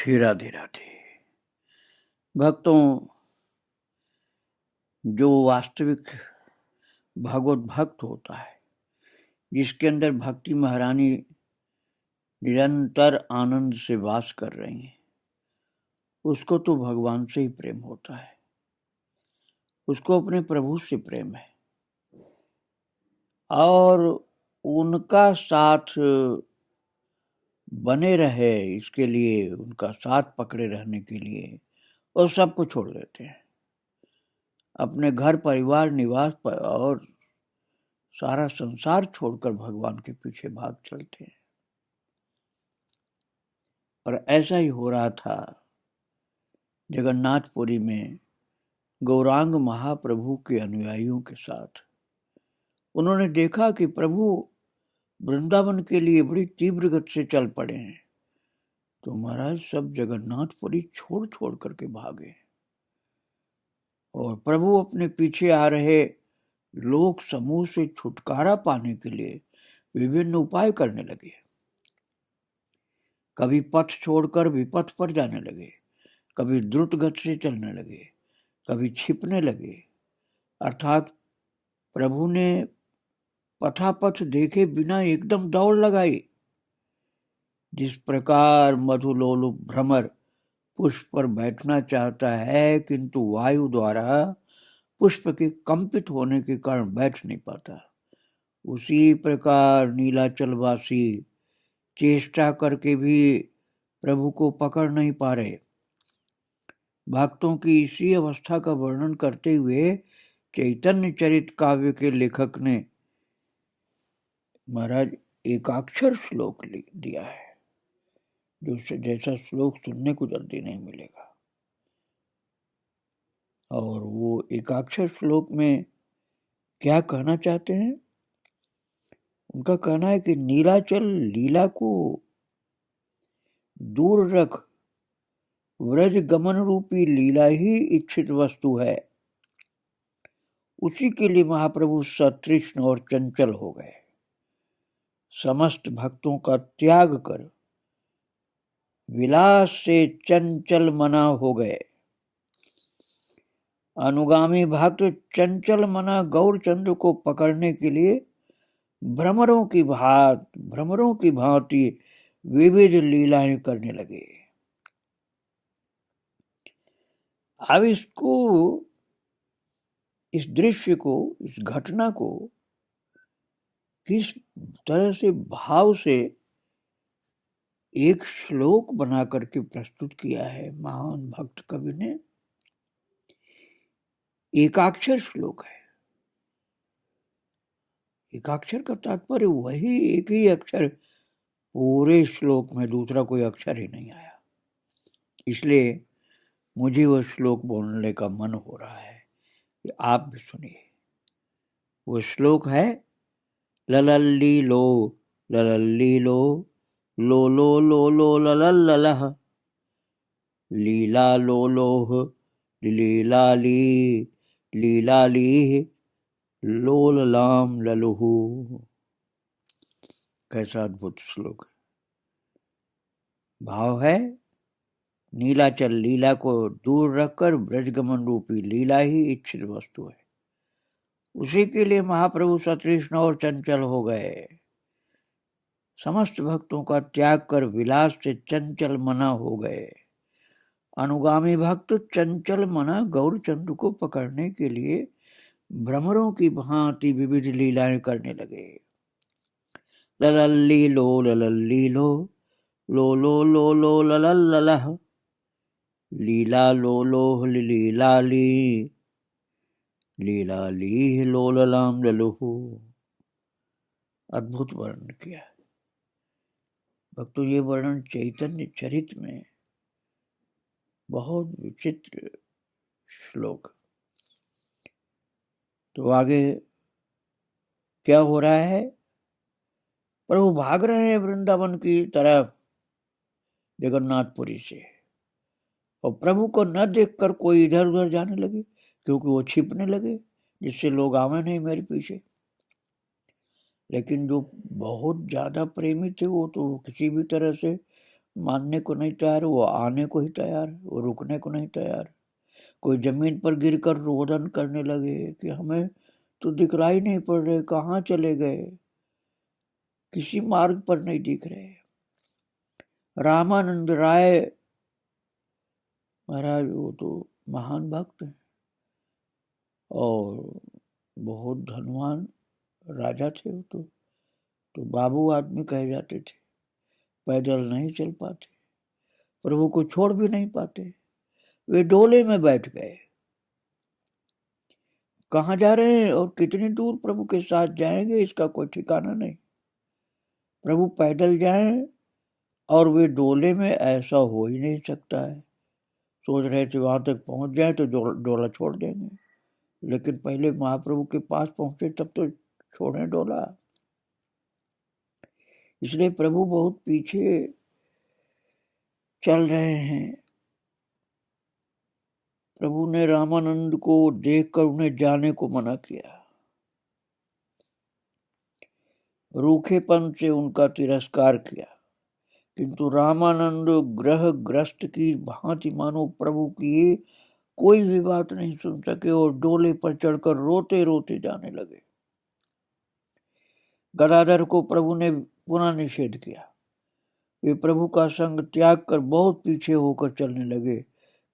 श्री राधे राधे। भक्तों, जो वास्तविक भागवत भक्त होता है, जिसके अंदर भक्ति महारानी निरंतर आनंद से वास कर रही हैं, उसको तो भगवान से ही प्रेम होता है, उसको अपने प्रभु से प्रेम है और उनका साथ बने रहे, इसके लिए, उनका साथ पकड़े रहने के लिए और सब कुछ छोड़ देते हैं। अपने घर परिवार निवास पर और सारा संसार छोड़कर भगवान के पीछे भाग चलते हैं। और ऐसा ही हो रहा था जगन्नाथपुरी में गौरांग महाप्रभु के अनुयायियों के साथ। उन्होंने देखा कि प्रभु वृंदावन के लिए बड़ी तीव्र गति से चल पड़े हैं, तो महाराज सब जगन्नाथपुरी छोड़ छोड़ करके भागे और प्रभु अपने पीछे आ रहे लोक समूह से छुटकारा पाने के लिए विभिन्न उपाय करने लगे। कभी पथ छोड़कर विपथ पर जाने लगे, कभी द्रुत गति से चलने लगे, कभी छिपने लगे। अर्थात प्रभु ने पथापथ देखे बिना एकदम दौड़ लगाई। जिस प्रकार मधुलोलुप भ्रमर पुष्प पर बैठना चाहता है, किंतु वायु द्वारा पुष्प के कंपित होने के कारण बैठ नहीं पाता, उसी प्रकार नीलाचलवासी चेष्टा करके भी प्रभु को पकड़ नहीं पा रहे। भक्तों की इसी अवस्था का वर्णन करते हुए चैतन्य चरित काव्य के लेखक ने महाराज एकाक्षर श्लोक लिख दिया है, जो जैसा श्लोक सुनने को जल्दी नहीं मिलेगा। और वो एकाक्षर श्लोक में क्या कहना चाहते हैं? उनका कहना है कि नीलाचल लीला को दूर रख, व्रज गमन रूपी लीला ही इच्छित वस्तु है। उसी के लिए महाप्रभु सतृष्ण और चंचल हो गए। समस्त भक्तों का त्याग कर विलास से चंचल मना हो गए। अनुगामी भक्त चंचल मना गौरचंद्र को पकड़ने के लिए भ्रमरों की भांति विविध लीलाएं करने लगे। अब इस दृश्य को, इस घटना को किस तरह से भाव से एक श्लोक बना करके प्रस्तुत किया है महान भक्त कवि ने। एकाक्षर श्लोक है। एकाक्षर का तात्पर्य वही एक ही अक्षर, पूरे श्लोक में दूसरा कोई अक्षर ही नहीं आया। इसलिए मुझे वह श्लोक बोलने का मन हो रहा है कि आप भी सुनिए। वो श्लोक है ललल्ली लो ललल्ली लो लो लो लो लो ललल्ललह लीला लो लोह लीलाली लीलाली लोल लाम ललुहु। कैसा अद्भुत श्लोक है। भाव है नीलाचल लीला को दूर रखकर ब्रजगमन रूपी लीला ही इच्छित वस्तु है। उसी के लिए महाप्रभु सतृष्ण और चंचल हो गए। समस्त भक्तों का त्याग कर विलास से चंचल मना हो गए। अनुगामी भक्त चंचल मना गौरचंद्र को पकड़ने के लिए भ्रमरों की भांति विविध लीलाएं करने लगे। ललल्ली लो ललल्ली लो लो लो लो लो ललल्ललह लीला लो लोह लीलाली लीलाली लोललाम ललुहु। अद्भुत वर्णन किया। भक्तों, ये वर्णन चैतन्य चरित में बहुत विचित्र श्लोक। तो आगे क्या हो रहा है? प्रभु भाग रहे हैं वृंदावन की तरफ जगन्नाथपुरी से, और प्रभु को न देखकर कोई इधर उधर जाने लगे, क्योंकि वो छिपने लगे, जिससे लोग आवे नहीं मेरे पीछे। लेकिन जो बहुत ज्यादा प्रेमी थे वो तो किसी भी तरह से मानने को नहीं तैयार, वो आने को ही तैयार, वो रुकने को नहीं तैयार। कोई जमीन पर गिरकर रोदन करने लगे कि हमें तो दिखलाई नहीं पड़ रहे, कहाँ चले गए, किसी मार्ग पर नहीं दिख रहे। रामानंद राय महाराज वो तो महान भक्त हैं और बहुत धनवान राजा थे। वो तो बाबू आदमी कहे जाते थे। पैदल नहीं चल पाते, प्रभु को छोड़ भी नहीं पाते। वे डोले में बैठ गए। कहाँ जा रहे हैं और कितनी दूर प्रभु के साथ जाएंगे इसका कोई ठिकाना नहीं। प्रभु पैदल जाएं और वे डोले में, ऐसा हो ही नहीं सकता है। सोच रहे थे वहां तक पहुंच जाए तो डोला छोड़ देंगे, लेकिन पहले महाप्रभु के पास पहुंचे तब तो छोड़े डोला। इसलिए प्रभु बहुत पीछे चल रहे हैं। प्रभु ने रामानंद को देखकर उन्हें जाने को मना किया। रूखेपन से उनका तिरस्कार किया, किंतु रामानंद ग्रहग्रस्त की भांति मानो प्रभु की कोई भी बात नहीं सुन सके और डोले पर चढ़कर रोते रोते जाने लगे। गदाधर को प्रभु ने पुनः निषेध किया। वे प्रभु का संग त्याग कर बहुत पीछे होकर चलने लगे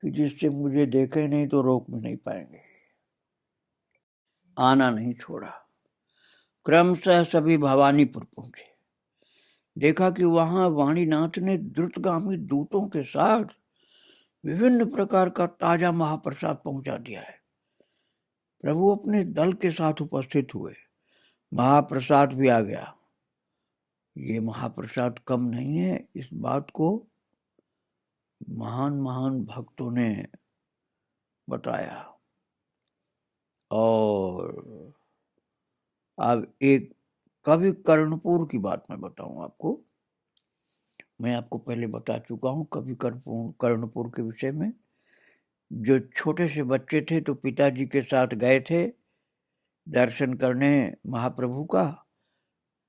कि जिससे मुझे देखे नहीं तो रोक भी नहीं पाएंगे। आना नहीं छोड़ा। क्रमशः सभी भवानीपुर पहुंचे। देखा कि वहां वाणीनाथ ने द्रुतगामी दूतों के साथ विभिन्न प्रकार का ताजा महाप्रसाद पहुंचा दिया है। प्रभु अपने दल के साथ उपस्थित हुए। महाप्रसाद भी आ गया। ये महाप्रसाद कम नहीं है, इस बात को महान महान भक्तों ने बताया। और अब एक कवि कर्णपुर की बात मैं बताऊं आपको। मैं आपको पहले बता चुका हूं कवि कर्णपुर के विषय में। जो छोटे से बच्चे थे तो पिताजी के साथ गए थे दर्शन करने महाप्रभु का।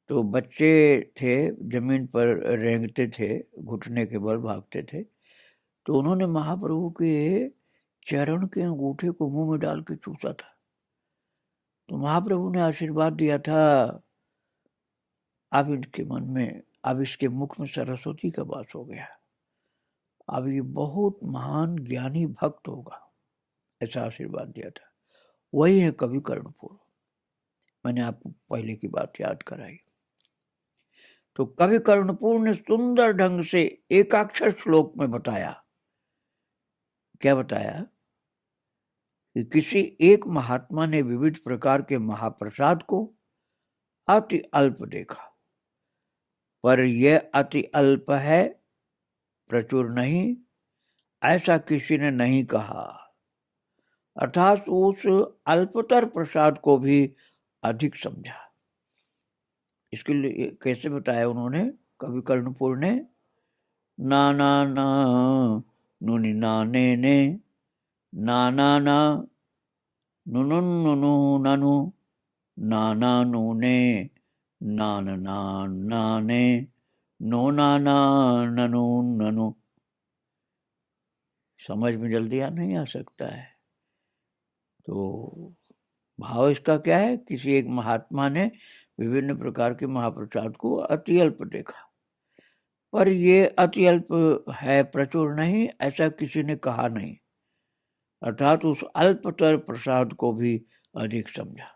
तो बच्चे थे, जमीन पर रेंगते थे, घुटने के बल भागते थे। तो उन्होंने महाप्रभु के चरण के अंगूठे को मुंह में डाल के चूसा था। तो महाप्रभु ने आशीर्वाद दिया था, अब इनके मन में, अब इसके मुख में सरस्वती का वास हो गया, अब ये बहुत महान ज्ञानी भक्त होगा, ऐसा आशीर्वाद दिया था। वही है कवि कर्णपुर। मैंने आपको पहले की बात याद कराई। तो कवि कर्णपुर ने सुंदर ढंग से एकाक्षर श्लोक में बताया। क्या बताया कि किसी एक महात्मा ने विविध प्रकार के महाप्रसाद को अति अल्प देखा, पर यह अति अल्प है, प्रचुर नहीं, ऐसा किसी ने नहीं कहा। अर्थात उस अल्पतर प्रसाद को भी अधिक समझा। इसके लिए कैसे बताया उन्होंने कवि कर्णपुर ने? ना ना ना नुनि नाने ने, ना ना ना नुनु नुनु ननु, ना ना नूने, नान ना नाने, नो ना ना ननु ननु। समझ में जल्दी नहीं आ सकता है। तो भाव इसका क्या है? किसी एक महात्मा ने विभिन्न प्रकार के महाप्रसाद को अति अल्प देखा, पर ये अति अल्प है, प्रचुर नहीं, ऐसा किसी ने कहा नहीं। अर्थात उस अल्पतर प्रसाद को भी अधिक समझा।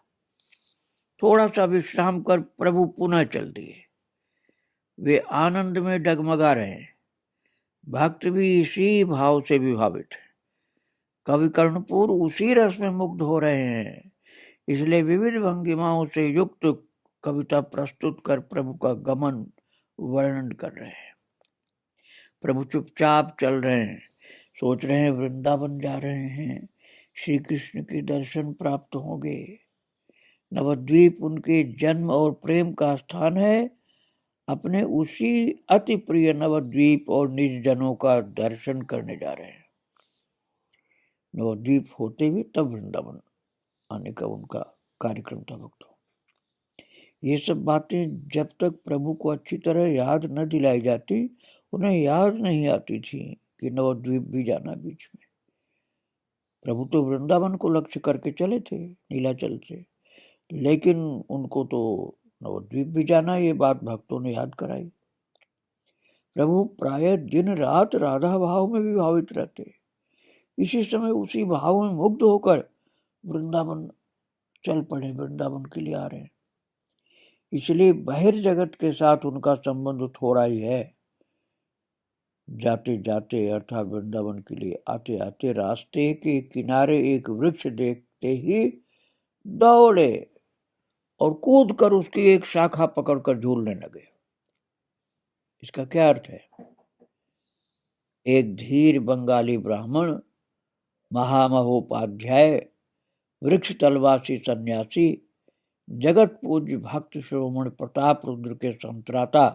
थोड़ा सा विश्राम कर प्रभु पुनः चल दिए। वे आनंद में डगमगा रहे हैं। भक्त भी इसी भाव से विभावित है। कवि कर्णपुर उसी रस में मुग्ध हो रहे हैं, इसलिए विविध भंगिमाओं से युक्त कविता प्रस्तुत कर प्रभु का गमन वर्णन कर रहे हैं। प्रभु चुपचाप चल रहे हैं, सोच रहे हैं वृंदावन जा रहे हैं, श्री कृष्ण के दर्शन प्राप्त होंगे। नवद्वीप उनके जन्म और प्रेम का स्थान है। अपने उसी अति प्रिय नवद्वीप और निज जनों का दर्शन करने जा रहे हैं। नवद्वीप होते हुए तब वृंदावन आने का उनका कार्यक्रम था भक्तों। ये सब बातें जब तक प्रभु को अच्छी तरह याद न दिलाई जाती उन्हें याद नहीं आती थी कि नवद्वीप भी जाना बीच में। प्रभु तो वृंदावन को लक्ष्य करके चले थे नीलाचल से, लेकिन उनको तो नवद्वीप भी जाना, ये बात भक्तों ने याद कराई। प्रभु प्राय दिन रात राधा भाव में विभावित रहते। इसी समय उसी भाव में मुग्ध होकर वृंदावन चल पड़े, वृंदावन के लिए आ रहे हैं। इसलिए बहिर्जगत के साथ उनका संबंध थोड़ा ही है। जाते जाते अर्थात वृंदावन के लिए आते आते रास्ते के किनारे एक वृक्ष देखते ही दौड़े और कूद कर उसकी एक शाखा पकड़कर झूलने लगे। इसका क्या अर्थ है? एक धीर बंगाली ब्राह्मण, महामहोपाध्याय, वृक्ष तलवासी सन्यासी, जगत पूज्य भक्त श्रोमण प्रताप रुद्र के संत्राता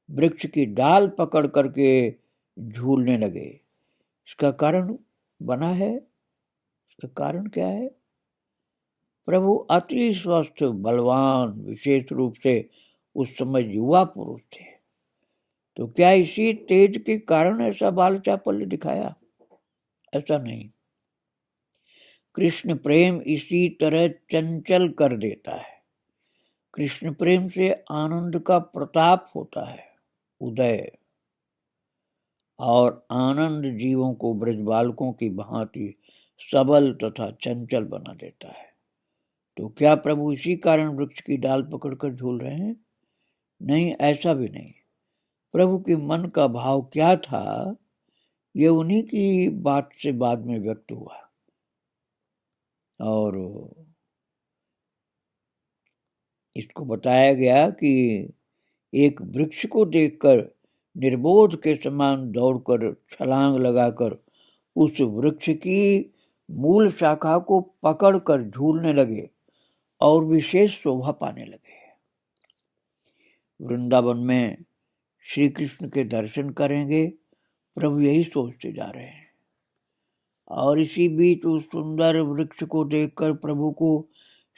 वृक्ष की डाल पकड़ करके झूलने लगे। इसका कारण बना है, इसका कारण क्या है? प्रभु अति स्वस्थ बलवान, विशेष रूप से उस समय युवा पुरुष थे, तो क्या इसी तेज के कारण ऐसा बाल चापल्य दिखाया? ऐसा नहीं। कृष्ण प्रेम इसी तरह चंचल कर देता है। कृष्ण प्रेम से आनंद का प्रताप होता है, उदय, और आनंद जीवों को ब्रज बालकों की भांति सबल तथा चंचल बना देता है। तो क्या प्रभु इसी कारण वृक्ष की डाल पकड़कर झूल रहे हैं? नहीं, ऐसा भी नहीं। प्रभु के मन का भाव क्या था, ये उन्हीं की बात से बाद में व्यक्त हुआ। और इसको बताया गया कि एक वृक्ष को देखकर निर्बोध के समान दौड़कर छलांग लगाकर उस वृक्ष की मूल शाखा को पकड़कर झूलने लगे और विशेष शोभा पाने लगे। वृंदावन में श्री कृष्ण के दर्शन करेंगे, प्रभु यही सोचते जा रहे हैं। और इसी बीच उस सुंदर वृक्ष को देखकर प्रभु को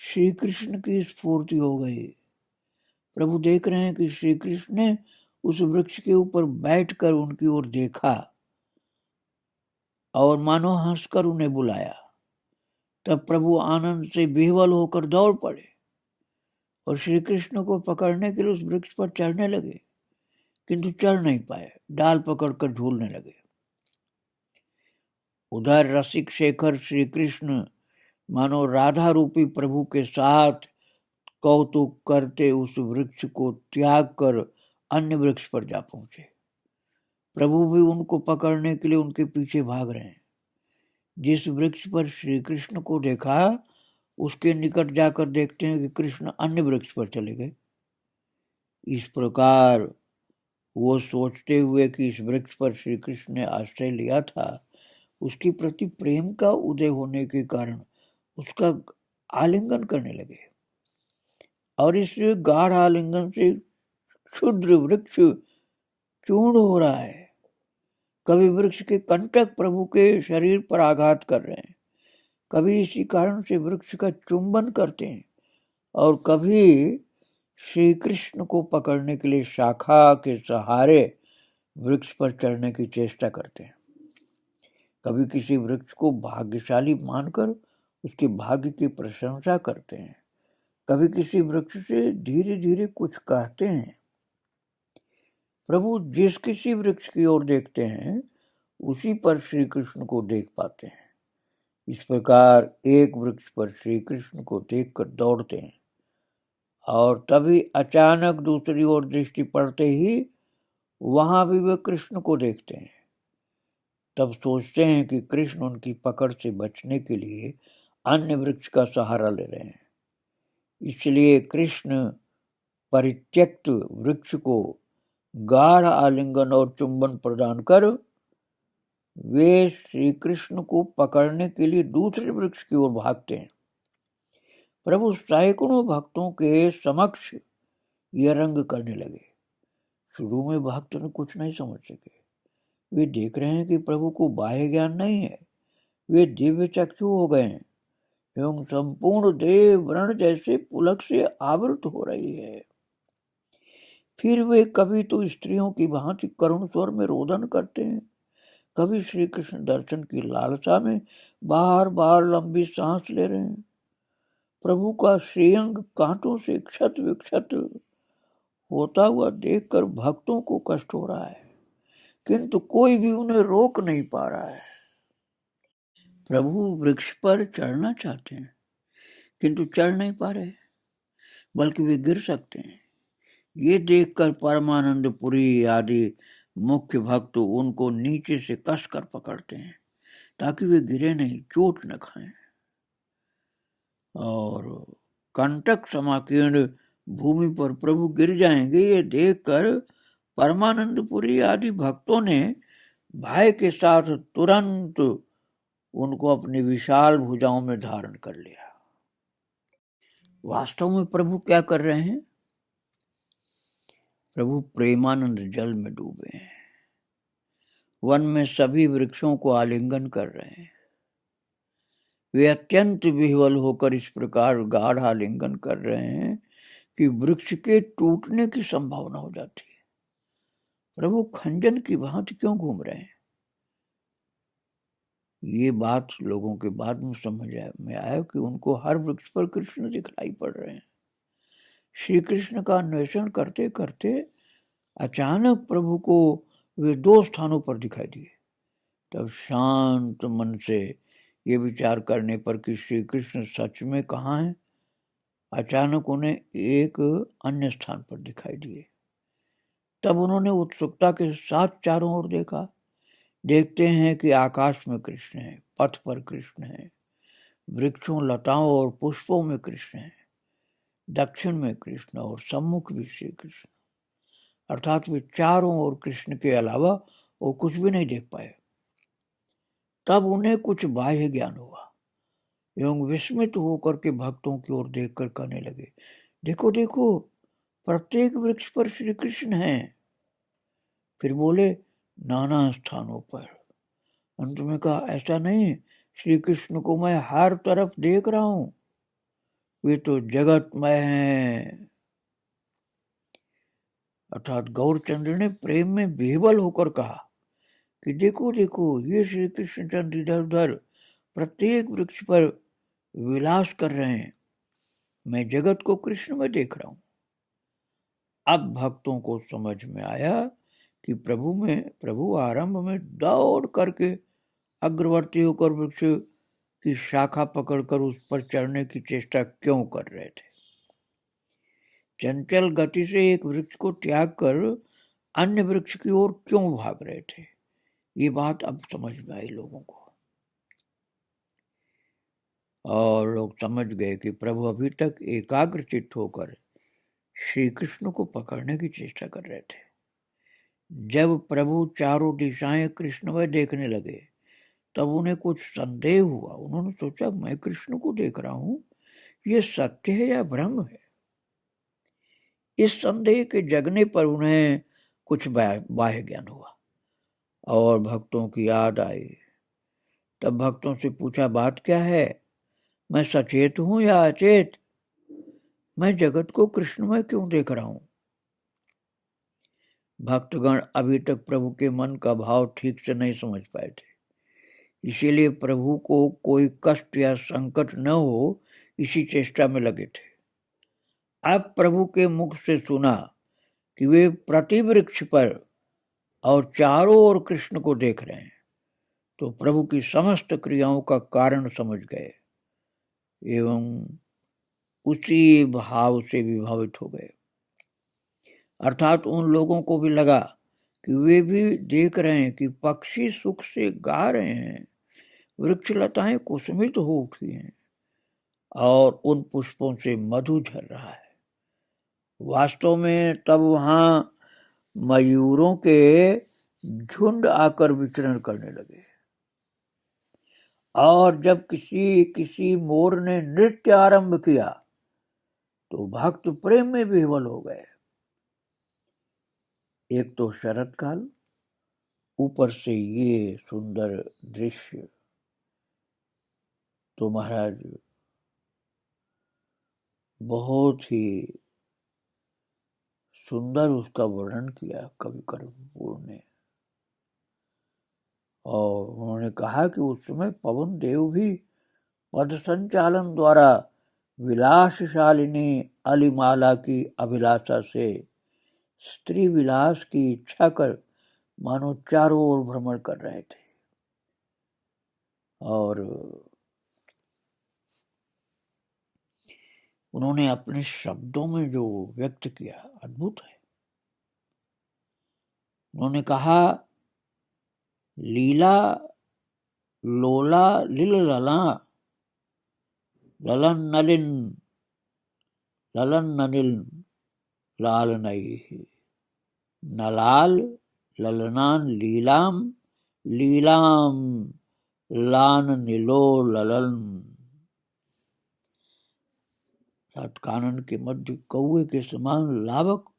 श्री कृष्ण की स्फूर्ति हो गई। प्रभु देख रहे हैं कि श्री कृष्ण ने उस वृक्ष के ऊपर बैठकर उनकी ओर देखा और मानो हंसकर उन्हें बुलाया। तब प्रभु आनंद से बेहवल होकर दौड़ पड़े और श्री कृष्ण को पकड़ने के लिए उस वृक्ष पर चढ़ने लगे, किंतु चढ़ नहीं पाए, डाल पकड़कर झूलने लगे। उधर रसिक शेखर श्री कृष्ण मानो राधा रूपी प्रभु के साथ कौतुक करते उस वृक्ष को त्याग कर अन्य वृक्ष पर जा पहुंचे। प्रभु भी उनको पकड़ने के लिए उनके पीछे भाग रहे हैं। जिस वृक्ष पर श्री कृष्ण को देखा, उसके निकट जाकर देखते हैं कि कृष्ण अन्य वृक्ष पर चले गए। इस प्रकार वो सोचते हुए कि इस वृक्ष पर श्री कृष्ण ने आश्रय लिया था, उसके प्रति प्रेम का उदय होने के कारण उसका आलिंगन करने लगे। और इस गाढ़ आलिंगन से क्षुद्र वृक्ष चूर्ण हो रहा है। कभी वृक्ष के कंटक प्रभु के शरीर पर आघात कर रहे हैं, कभी इसी कारण से वृक्ष का चुंबन करते हैं, और कभी श्री कृष्ण को पकड़ने के लिए शाखा के सहारे वृक्ष पर चढ़ने की चेष्टा करते हैं। कभी किसी वृक्ष को भाग्यशाली मानकर उसके भाग्य की प्रशंसा करते हैं, कभी किसी वृक्ष से धीरे धीरे कुछ कहते हैं। प्रभु जिस किसी वृक्ष की ओर देखते हैं, उसी पर श्री कृष्ण को देख पाते हैं। इस प्रकार एक वृक्ष पर श्री कृष्ण को देखकर दौड़ते हैं, और तभी अचानक दूसरी ओर दृष्टि पड़ते ही वहां भी वे कृष्ण को देखते हैं। तब सोचते हैं कि कृष्ण उनकी पकड़ से बचने के लिए अन्य वृक्ष का सहारा ले रहे हैं। इसलिए कृष्ण परित्यक्त वृक्ष को गाढ़ आलिंगन और चुंबन प्रदान कर वे श्री कृष्ण को पकड़ने के लिए दूसरे वृक्ष की ओर भागते हैं। प्रभु सैकड़ों भक्तों के समक्ष यह रंग करने लगे। शुरू में भक्त ने कुछ नहीं समझ सके। वे देख रहे हैं कि प्रभु को बाह्य ज्ञान नहीं है, वे दिव्य चक्षु हो गए हैं एवं संपूर्ण देह व्रण जैसे पुलक से आवृत हो रही है। फिर वे कभी तो स्त्रियों की भांति करुण स्वर में रोदन करते हैं, कभी श्री कृष्ण दर्शन की लालसा में बार बार लंबी सांस ले रहे हैं। प्रभु का श्रीअंग कांटों से क्षत विक्षत होता हुआ देखकर भक्तों को कष्ट हो रहा है, किंतु कोई भी उन्हें रोक नहीं पा रहा है। प्रभु वृक्ष पर चढ़ना चाहते हैं, किंतु चढ़ नहीं पा रहे, बल्कि वे गिर सकते हैं। ये देखकर परमानंद पुरी आदि मुख्य भक्त उनको नीचे से कसकर पकड़ते हैं ताकि वे गिरे नहीं, चोट न खाएं। और कंटक समाकीर्ण भूमि पर प्रभु गिर जाएंगे, ये देखकर परमानंदपुरी आदि भक्तों ने भय के साथ तुरंत उनको अपनी विशाल भुजाओं में धारण कर लिया। वास्तव में प्रभु क्या कर रहे हैं? प्रभु प्रेमानंद जल में डूबे हैं, वन में सभी वृक्षों को आलिंगन कर रहे हैं। वे अत्यंत विह्वल होकर इस प्रकार गाढ़ आलिंगन कर रहे हैं कि वृक्ष के टूटने की संभावना हो जाती है। प्रभु खंजन की भांति क्यों घूम रहे हैं? ये बात लोगों के बाद में समझ में आया कि उनको हर वृक्ष पर कृष्ण दिखलाई पड़ रहे हैं। श्री कृष्ण का अन्वेषण करते करते अचानक प्रभु को वे 2 स्थानों पर दिखाई दिए। तब शांत मन से ये विचार करने पर कि श्री कृष्ण सच में कहाँ हैं, अचानक उन्हें एक अन्य स्थान पर दिखाई दिए। तब उन्होंने उत्सुकता के साथ चारों ओर देखा। देखते हैं कि आकाश में कृष्ण है, पथ पर कृष्ण है, वृक्षों, लताओं और पुष्पों में कृष्ण है, दक्षिण में कृष्ण और सम्मुख भी श्री कृष्ण। अर्थात वे चारों ओर कृष्ण के अलावा वो कुछ भी नहीं देख पाए। तब उन्हें कुछ बाह्य ज्ञान हुआ एवं विस्मित होकर के भक्तों की ओर देखकर कहने लगे, देखो देखो, प्रत्येक वृक्ष पर श्री कृष्ण है। फिर बोले, नाना स्थानों पर। अंत में कहा, ऐसा नहीं, श्री कृष्ण को मैं हर तरफ देख रहा हूं, वे तो जगतमय हैं। अर्थात गौरचंद्र ने प्रेम में विह्वल होकर कहा कि देखो देखो, ये श्री कृष्ण चंद्र इधर उधर प्रत्येक वृक्ष पर विलास कर रहे हैं, मैं जगत को कृष्ण में देख रहा हूं। अब भक्तों को समझ में आया कि प्रभु आरंभ में दौड़ करके अग्रवर्ती होकर वृक्ष की शाखा पकड़कर उस पर चढ़ने की चेष्टा क्यों कर रहे थे। चंचल गति से एक वृक्ष को त्याग कर अन्य वृक्ष की ओर क्यों भाग रहे थे। ये बात अब समझ में आई लोगों को, और लोग समझ गए कि प्रभु अभी तक एकाग्रचित्त होकर श्री कृष्ण को पकड़ने की चेष्टा कर रहे थे। जब प्रभु चारों दिशाएं कृष्णमय देखने लगे तब उन्हें कुछ संदेह हुआ। उन्होंने सोचा, मैं कृष्ण को देख रहा हूं, ये सत्य है या भ्रम है। इस संदेह के जगने पर उन्हें कुछ बाह्य ज्ञान हुआ और भक्तों की याद आई। तब भक्तों से पूछा, बात क्या है, मैं सचेत हूं या अचेत, मैं जगत को कृष्णमय क्यों देख रहा हूं। भक्तगण अभी तक प्रभु के मन का भाव ठीक से नहीं समझ पाए थे, इसीलिए प्रभु को कोई कष्ट या संकट न हो इसी चेष्टा में लगे थे। अब प्रभु के मुख से सुना कि वे प्रतिवृक्ष पर और चारों ओर कृष्ण को देख रहे हैं, तो प्रभु की समस्त क्रियाओं का कारण समझ गए एवं उसी भाव से विभावित हो गए। अर्थात उन लोगों को भी लगा कि वे भी देख रहे हैं कि पक्षी सुख से गा रहे हैं, वृक्ष लताएं कुसुमित हो उठी हैं और उन पुष्पों से मधु झर रहा है। वास्तव में तब वहां मयूरों के झुंड आकर विचरण करने लगे, और जब किसी मोर ने नृत्य आरंभ किया तो भक्त प्रेम में विह्वल हो गए। एक तो शरत काल, ऊपर से ये सुंदर दृश्य, तो महाराज बहुत ही सुंदर उसका वर्णन किया कवि कर्पूर ने। और उन्होंने कहा कि उस समय पवन देव भी पद संचालन द्वारा विलासशालिनी अलिमाला की अभिलाषा से स्त्री विलास की इच्छा कर मानो चारों ओर भ्रमण कर रहे थे। और उन्होंने अपने शब्दों में जो व्यक्त किया अद्भुत है। उन्होंने कहा, लीला लोला लिल लला ललन नलिन ललन नलिन लाल नई नलाल ललनान लीलाम लीलाम लान नीलो ललन। सात कानन के मध्य कौवे के समान लावक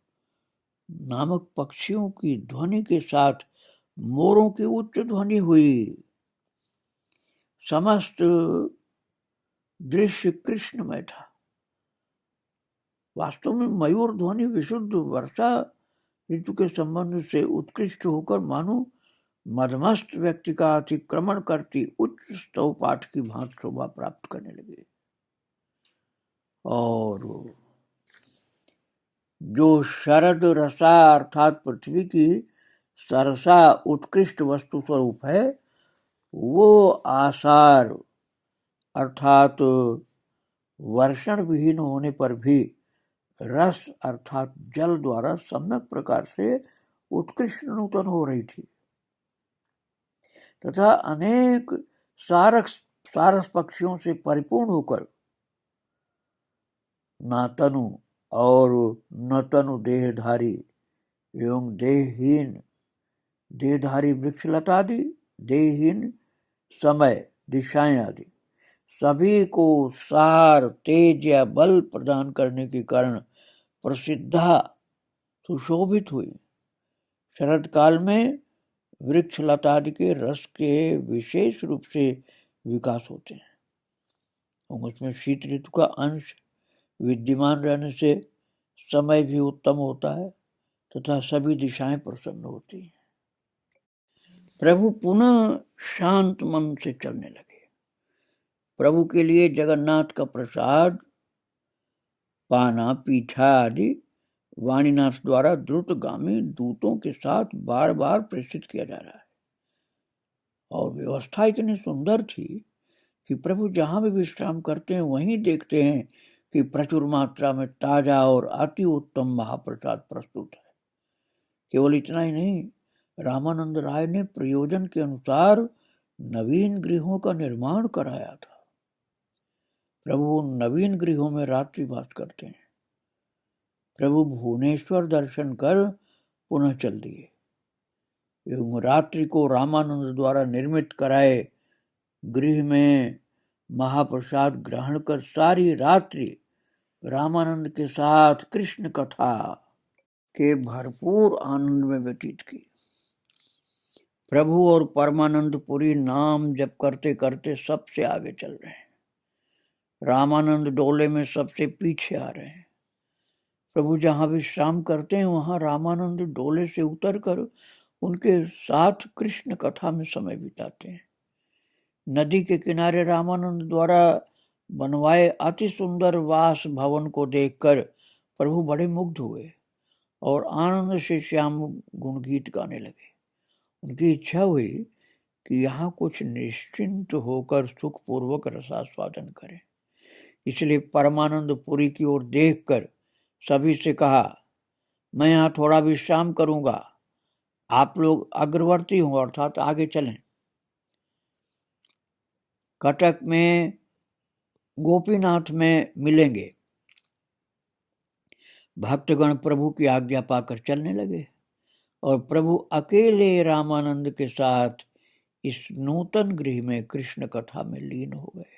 नामक पक्षियों की ध्वनि के साथ मोरों की उच्च ध्वनि हुई। समस्त दृश्य कृष्णमय था। वास्तव में मयूर ध्वनि विशुद्ध वर्षा ऋतु के संबंध से उत्कृष्ट होकर मानो मदमस्त व्यक्ति का अतिक्रमण करती उच्च स्तव पाठ की भांति शोभा प्राप्त करने लगी। और जो शरद रसा अर्थात पृथ्वी की सरसा उत्कृष्ट वस्तु स्वरूप है, वो आसार अर्थात वर्षण विहीन होने पर भी रस अर्थात जल द्वारा सम्यक प्रकार से उत्कृष्ट नूतन हो रही थी तथा अनेक सारस पक्षियों से परिपूर्ण होकर नातनु और नतनु देहधारी एवं देहहीन देहधारी वृक्षलता आदि, देहहीन समय दिशाएं आदि सभी को सार तेज या बल प्रदान करने के कारण प्रसिद्धा सुशोभित हुई। शरद काल में वृक्ष लता आदि के रस के विशेष रूप से विकास होते हैं और उसमें शीत ऋतु का अंश विद्यमान रहने से समय भी उत्तम होता है तथा सभी दिशाएं प्रसन्न होती हैं। प्रभु पुनः शांत मन से चलने लगे। प्रभु के लिए जगन्नाथ का प्रसाद पाना पीठा आदि वाणीनाथ द्वारा द्रुतगामी दूतों के साथ बार बार प्रेषित किया जा रहा है। और व्यवस्था इतनी सुंदर थी कि प्रभु जहां भी विश्राम करते हैं वहीं देखते हैं कि प्रचुर मात्रा में ताजा और अति उत्तम महाप्रसाद प्रस्तुत है। केवल इतना ही नहीं, रामानंद राय ने प्रयोजन के अनुसार नवीन गृहों का निर्माण कराया था। प्रभु नवीन गृहों में रात्रिवास करते हैं। प्रभु भुवनेश्वर दर्शन कर पुनः चल दिए एवं रात्रि को रामानंद द्वारा निर्मित कराए गृह में महाप्रसाद ग्रहण कर सारी रात्रि रामानंद के साथ कृष्ण कथा के भरपूर आनंद में व्यतीत की। प्रभु और परमानंद पुरी नाम जप करते करते सबसे आगे चल रहे हैं। रामानंद डोले में सबसे पीछे आ रहे हैं। प्रभु जहां विश्राम करते हैं वहां रामानंद डोले से उतरकर उनके साथ कृष्ण कथा में समय बिताते हैं। नदी के किनारे रामानंद द्वारा बनवाए अति सुंदर वास भवन को देखकर प्रभु बड़े मुग्ध हुए और आनंद से श्याम गुणगीत गाने लगे। उनकी इच्छा हुई कि यहाँ कुछ निश्चिंत होकर सुखपूर्वक रसास्वादन करें। इसलिए परमानंद पुरी की ओर देखकर सभी से कहा, मैं यहाँ थोड़ा विश्राम करूंगा, आप लोग अग्रवर्ती हों अर्थात आगे चलें। कटक में गोपीनाथ में मिलेंगे। भक्तगण प्रभु की आज्ञा पाकर चलने लगे और प्रभु अकेले रामानंद के साथ इस नूतन गृह में कृष्ण कथा में लीन हो गए।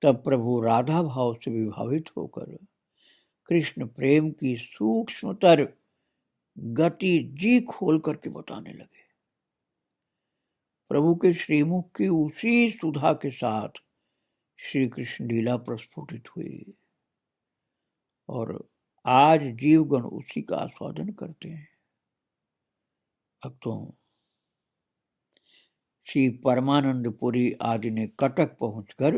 तब प्रभु राधा भाव से विभावित होकर कृष्ण प्रेम की सूक्ष्मतर गति जी खोल करके बताने लगे। प्रभु के श्रीमुख की उसी सुधा के साथ श्री कृष्ण लीला प्रस्फुटित हुई और आज जीवगण उसी का आस्वादन करते हैं। भक्तों, श्री परमानंद पुरी आदि ने कटक पहुंचकर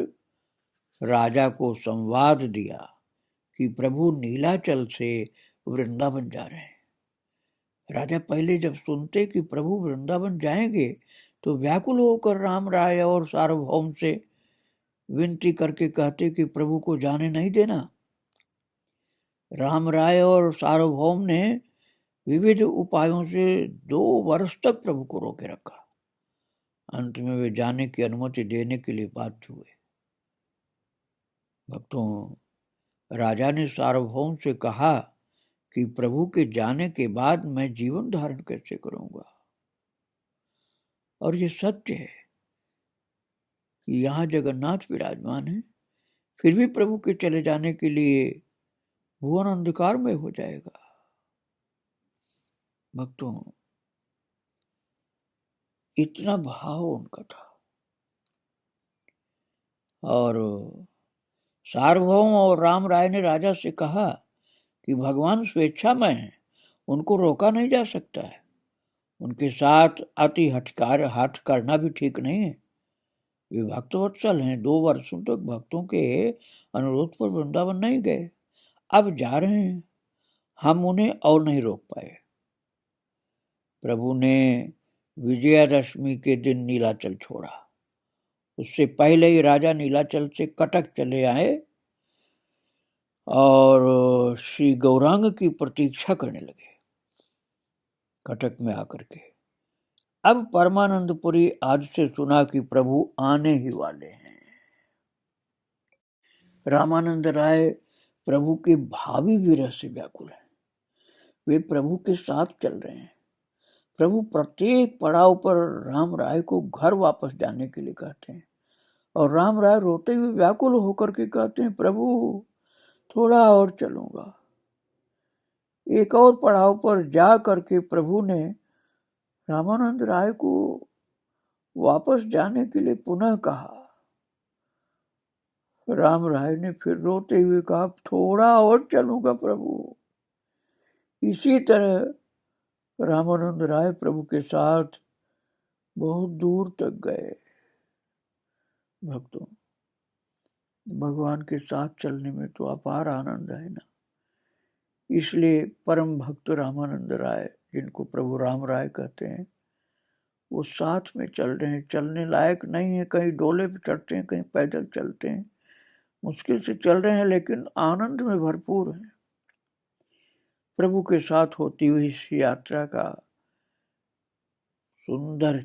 राजा को संवाद दिया कि प्रभु नीलाचल से वृंदावन जा रहे हैं। राजा पहले जब सुनते कि प्रभु वृंदावन जाएंगे तो व्याकुल होकर राम राय और सार्वभौम से विनती करके कहते कि प्रभु को जाने नहीं देना। राम राय और सार्वभौम ने विविध उपायों से 2 वर्ष तक प्रभु को रोके रखा। अंत में वे जाने की अनुमति देने के लिए बाध्य हुए। भक्तों, राजा ने सार्वभौम से कहा कि प्रभु के जाने के बाद मैं जीवन धारण कैसे करूंगा। और ये सत्य है कि यहाँ जगन्नाथ विराजमान है, फिर भी प्रभु के चले जाने के लिए भुवन अंधकार में हो जाएगा। भक्तों, इतना भाव उनका था। और सार्वभौम और राम राय ने राजा से कहा कि भगवान स्वेच्छामय हैं, उनको रोका नहीं जा सकता है। उनके साथ अति हठ करना भी ठीक नहीं है। वे भक्तवत्सल हैं, 2 वर्षों तक भक्तों के अनुरोध पर वृंदावन नहीं गए, अब जा रहे हैं, हम उन्हें और नहीं रोक पाए। प्रभु ने विजयादशमी के दिन नीलाचल छोड़ा। उससे पहले ही राजा नीलाचल से कटक चले आए और श्री गौरांग की प्रतीक्षा करने लगे कटक में आकर के। अब परमानंदपुरी आज से सुना कि प्रभु आने ही वाले हैं। रामानंद राय प्रभु के भावी विरह से व्याकुल हैं। वे प्रभु के साथ चल रहे हैं। प्रभु प्रत्येक पड़ाव पर राम राय को घर वापस जाने के लिए कहते हैं और राम राय रोते हुए व्याकुल होकर के कहते हैं, प्रभु थोड़ा और चलूंगा। एक और पड़ाव पर जा करके प्रभु ने रामानंद राय को वापस जाने के लिए पुनः कहा। राम राय ने फिर रोते हुए कहा, थोड़ा और चलूंगा प्रभु। इसी तरह रामानंद राय प्रभु के साथ बहुत दूर तक गए। भक्तों, भगवान के साथ चलने में तो अपार आनंद है ना। इसलिए परम भक्त रामानंद राय, जिनको प्रभु राम राय कहते हैं, वो साथ में चल रहे हैं। चलने लायक नहीं है, कहीं डोले पे चढ़ते हैं, कहीं पैदल चलते हैं, मुश्किल से चल रहे हैं, लेकिन आनंद में भरपूर हैं। प्रभु के साथ होती हुई इस यात्रा का सुंदर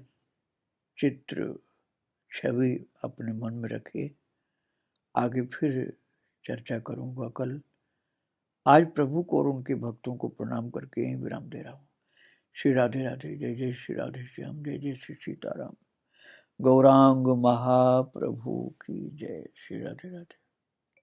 चित्र, छवि अपने मन में रखे। आगे फिर चर्चा करूंगा कल। आज प्रभु को और उनके भक्तों को प्रणाम करके यहीं विराम दे रहा हूँ। श्री राधे राधे। जय जय श्री राधे श्याम। जय जय श्री सीताराम। गौरांग महाप्रभु की जय। श्री राधे राधे।